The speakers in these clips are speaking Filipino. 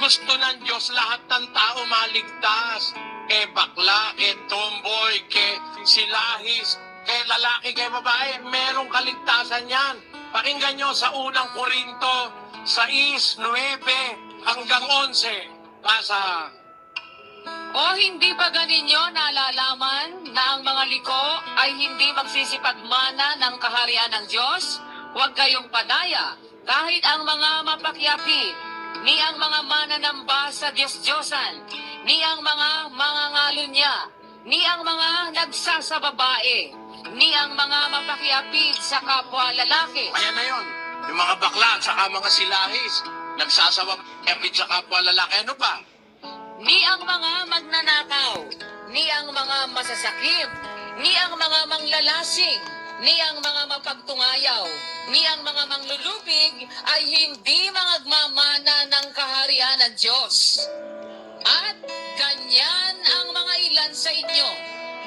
Gusto ng Diyos lahat ng tao maligtas. Bakla, tomboy, silahis, lalaki, babae, merong kaligtasan yan. Pakinggan nyo sa unang Korinto 6:9 hanggang 11. Basa. O hindi ba ganinyo nalalaman na ang mga liko ay hindi magsisipagmana ng kaharian ng Diyos? Huwag kayong padaya, kahit ang mga mapakyapi, ni ang mga mananamba sa Diyos-Diyosan, ni ang mga mangangalunya, ni ang mga nagsasababae, ni ang mga mapakyapi sa kapwa lalaki. Ayan na yun. Yung mga bakla at saka mga silahis, nagsasawap sa kapwa lalaki. Ano pa? Ni ang mga magnanakaw, ni ang mga masasakit, ni ang mga manglalasing, ni ang mga mapagtungayaw, ni ang mga manglulupig ay hindi magmamana ng kaharian ng Diyos. At ganyan ang mga ilan sa inyo,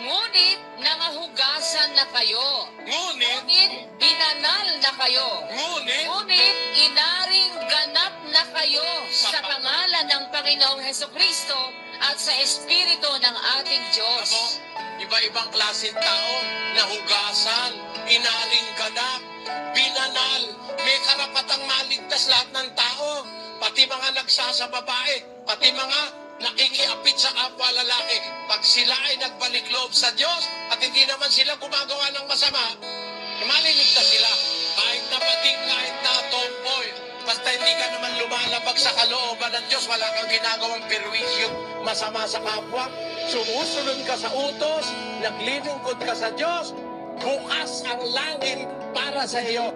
ngunit nangahugasan na kayo. Ngunit binanal na kayo. Ngunit inaring ganap na kayo sa pangalan ng Panginoong Hesukristo at sa Espiritu ng ating Diyos. Iba-ibang klaseng tao, nahugasan, inaring ganap, binanal, may karapatang maligtas lahat ng tao, pati mga nagsasababae, pati mga nakikiapit sa kapwa lalaki. Pag sila ay nagbalik loob sa Diyos at hindi naman sila gumagawa ng masama, maliligtas sila. Kahit na pating, kahit na tomboy, basta hindi ka naman lumalabag sa kalooban ng Diyos, wala kang ginagawang perwisyo masama sa kapwa, sumusunod ka sa utos, naglilingkod ka sa Diyos, bukas ang langit para sa iyo.